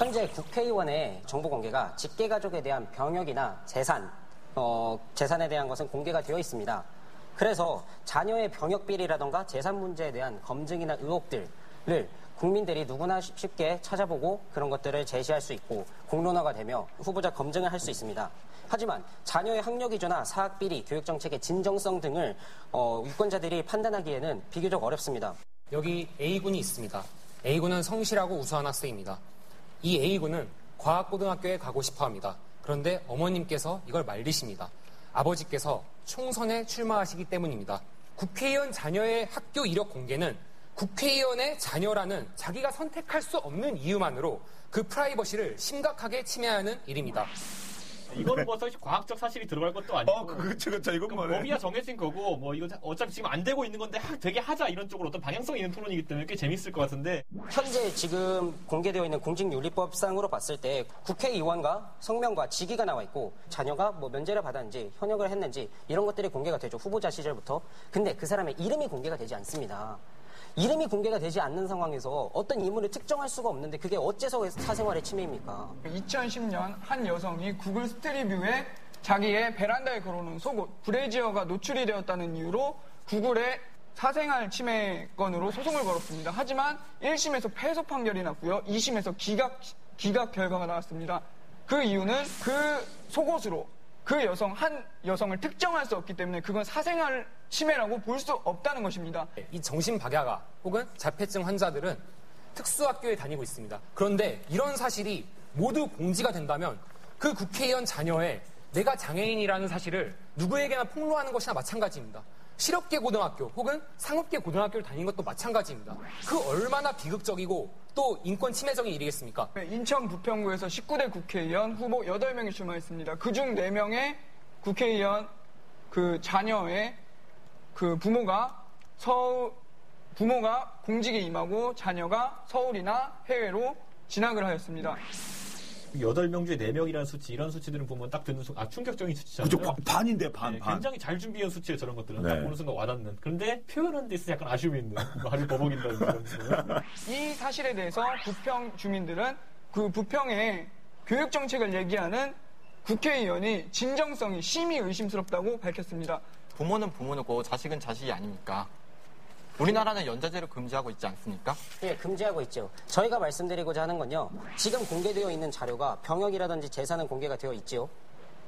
현재 국회의원의 정보 공개가 직계가족에 대한 병역이나 재산에 대한 것은 공개가 되어 있습니다. 그래서 자녀의 병역 비리라던가 재산 문제에 대한 검증이나 의혹들을 국민들이 누구나 쉽게 찾아보고 그런 것들을 제시할 수 있고 공론화가 되며 후보자 검증을 할 수 있습니다. 하지만 자녀의 학력 위조나 사학 비리, 교육 정책의 진정성 등을 유권자들이 판단하기에는 비교적 어렵습니다. 여기 A군이 있습니다. A군은 성실하고 우수한 학생입니다. 이 A군은 과학고등학교에 가고 싶어합니다. 그런데 어머님께서 이걸 말리십니다. 아버지께서 총선에 출마하시기 때문입니다. 국회의원 자녀의 학교 이력 공개는 국회의원의 자녀라는 자기가 선택할 수 없는 이유만으로 그 프라이버시를 심각하게 침해하는 일입니다. 이거는 뭐 과학적 사실이 들어갈 것도 아니고. 그쵸. 이건 뭐네. 법이야 정해진 거고, 뭐 이거 어차피 지금 안 되고 있는 건데 되게 하자 이런 쪽으로 어떤 방향성 있는 토론이기 때문에 꽤 재밌을 것 같은데. 현재 지금 공개되어 있는 공직윤리법상으로 봤을 때 국회의원과 성명과 직위가 나와 있고 자녀가 뭐 면제를 받았는지 현역을 했는지 이런 것들이 공개가 되죠. 후보자 시절부터. 근데 그 사람의 이름이 공개가 되지 않습니다. 이름이 공개가 되지 않는 상황에서 어떤 인물을 특정할 수가 없는데 그게 어째서 사생활의 침해입니까? 2010년 한 여성이 구글 스트리뷰에 자기의 베란다에 걸어놓은 속옷, 브래지어가 노출이 되었다는 이유로 구글에 사생활 침해 건으로 소송을 걸었습니다. 하지만 1심에서 패소 판결이 났고요. 2심에서 기각 결과가 나왔습니다. 그 이유는 그 속옷으로 한 여성을 특정할 수 없기 때문에 그건 사생활 침해라고 볼 수 없다는 것입니다. 이 정신박야가 혹은 자폐증 환자들은 특수학교에 다니고 있습니다. 그런데 이런 사실이 모두 공지가 된다면 그 국회의원 자녀의 내가 장애인이라는 사실을 누구에게나 폭로하는 것이나 마찬가지입니다. 실업계 고등학교 혹은 상업계 고등학교를 다니는 것도 마찬가지입니다. 그 얼마나 비극적이고 또 인권 침해적인 일이겠습니까? 인천 부평구에서 19대 국회의원 후보 8명이 출마했습니다. 그중 4명의 국회의원 그 자녀의 그 부모가 공직에 임하고 자녀가 서울이나 해외로 진학을 하였습니다. 8명 중에 4명이라는 수치, 이런 수치들은 보면 딱 듣는 순간, 충격적인 수치잖아요. 그죠, 반인데, 반. 굉장히 잘 준비한 수치예요, 저런 것들은. 네. 딱 보는 순간 와닿는. 그런데 표현하는 데 있어서 약간 아쉬움이 있는. 하루 버벅인다는 그런. 이 사실에 대해서 부평 주민들은 그 부평의 교육정책을 얘기하는 국회의원이 진정성이 심히 의심스럽다고 밝혔습니다. 부모는 부모고 자식은 자식이 아닙니까? 우리나라는 연좌제를 금지하고 있지 않습니까? 예, 금지하고 있죠. 저희가 말씀드리고자 하는 건요. 지금 공개되어 있는 자료가 병역이라든지 재산은 공개가 되어 있지요.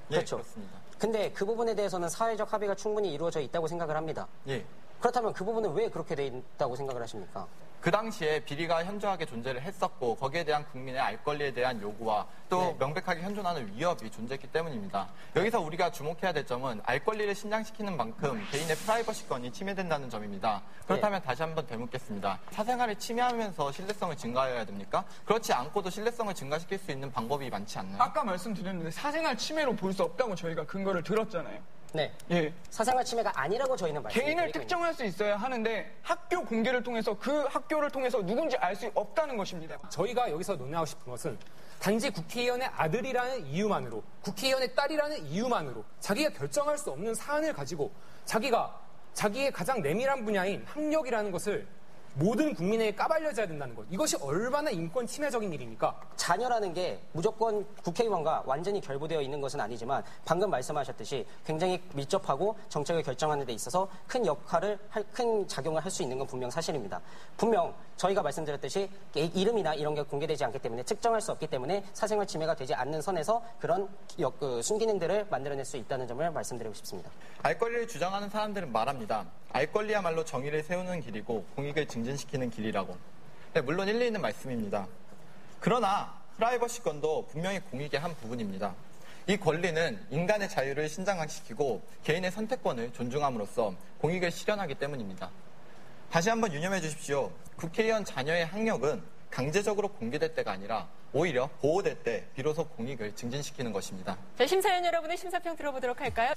예, 그렇죠. 그렇습니다. 근데 그 부분에 대해서는 사회적 합의가 충분히 이루어져 있다고 생각을 합니다. 예. 그렇다면 그 부분은 왜 그렇게 돼 있다고 생각을 하십니까? 그 당시에 비리가 현저하게 존재를 했었고 거기에 대한 국민의 알 권리에 대한 요구와 또 명백하게 현존하는 위협이 존재했기 때문입니다. 여기서 우리가 주목해야 될 점은 알 권리를 신장시키는 만큼 개인의 프라이버시권이 침해된다는 점입니다. 그렇다면 다시 한번 되묻겠습니다. 사생활을 침해하면서 신뢰성을 증가해야 됩니까? 그렇지 않고도 신뢰성을 증가시킬 수 있는 방법이 많지 않나요? 아까 말씀드렸는데 사생활 침해로 볼 수 없다고 저희가 근거를 들었잖아요. 네. 예. 사생활 침해가 아니라고 저희는 말씀드리고 개인을 특정할 수 있어야 하는데 학교 공개를 통해서 그 학교를 통해서 누군지 알 수 없다는 것입니다. 저희가 여기서 논의하고 싶은 것은 단지 국회의원의 아들이라는 이유만으로 국회의원의 딸이라는 이유만으로 자기가 결정할 수 없는 사안을 가지고 자기의 가장 내밀한 분야인 학력이라는 것을 모든 국민에게 까발려져야 된다는 것. 이것이 얼마나 인권 침해적인 일입니까? 자녀라는 게 무조건 국회의원과 완전히 결부되어 있는 것은 아니지만 방금 말씀하셨듯이 굉장히 밀접하고 정책을 결정하는 데 있어서 큰 작용을 할 수 있는 건 분명 사실입니다. 분명 저희가 말씀드렸듯이 이름이나 이런 게 공개되지 않기 때문에 측정할 수 없기 때문에 사생활 침해가 되지 않는 선에서 그런 순기능들을 만들어낼 수 있다는 점을 말씀드리고 싶습니다. 알 권리를 주장하는 사람들은 말합니다. 알 권리야말로 정의를 세우는 길이고 공익을 증진시키는 길이라고. 네, 물론 일리 있는 말씀입니다. 그러나 프라이버시권도 분명히 공익의 한 부분입니다. 이 권리는 인간의 자유를 신장시키고 개인의 선택권을 존중함으로써 공익을 실현하기 때문입니다. 다시 한번 유념해 주십시오. 국회의원 자녀의 학력은 강제적으로 공개될 때가 아니라 오히려 보호될 때 비로소 공익을 증진시키는 것입니다. 자, 심사위원 여러분의 심사평 들어보도록 할까요?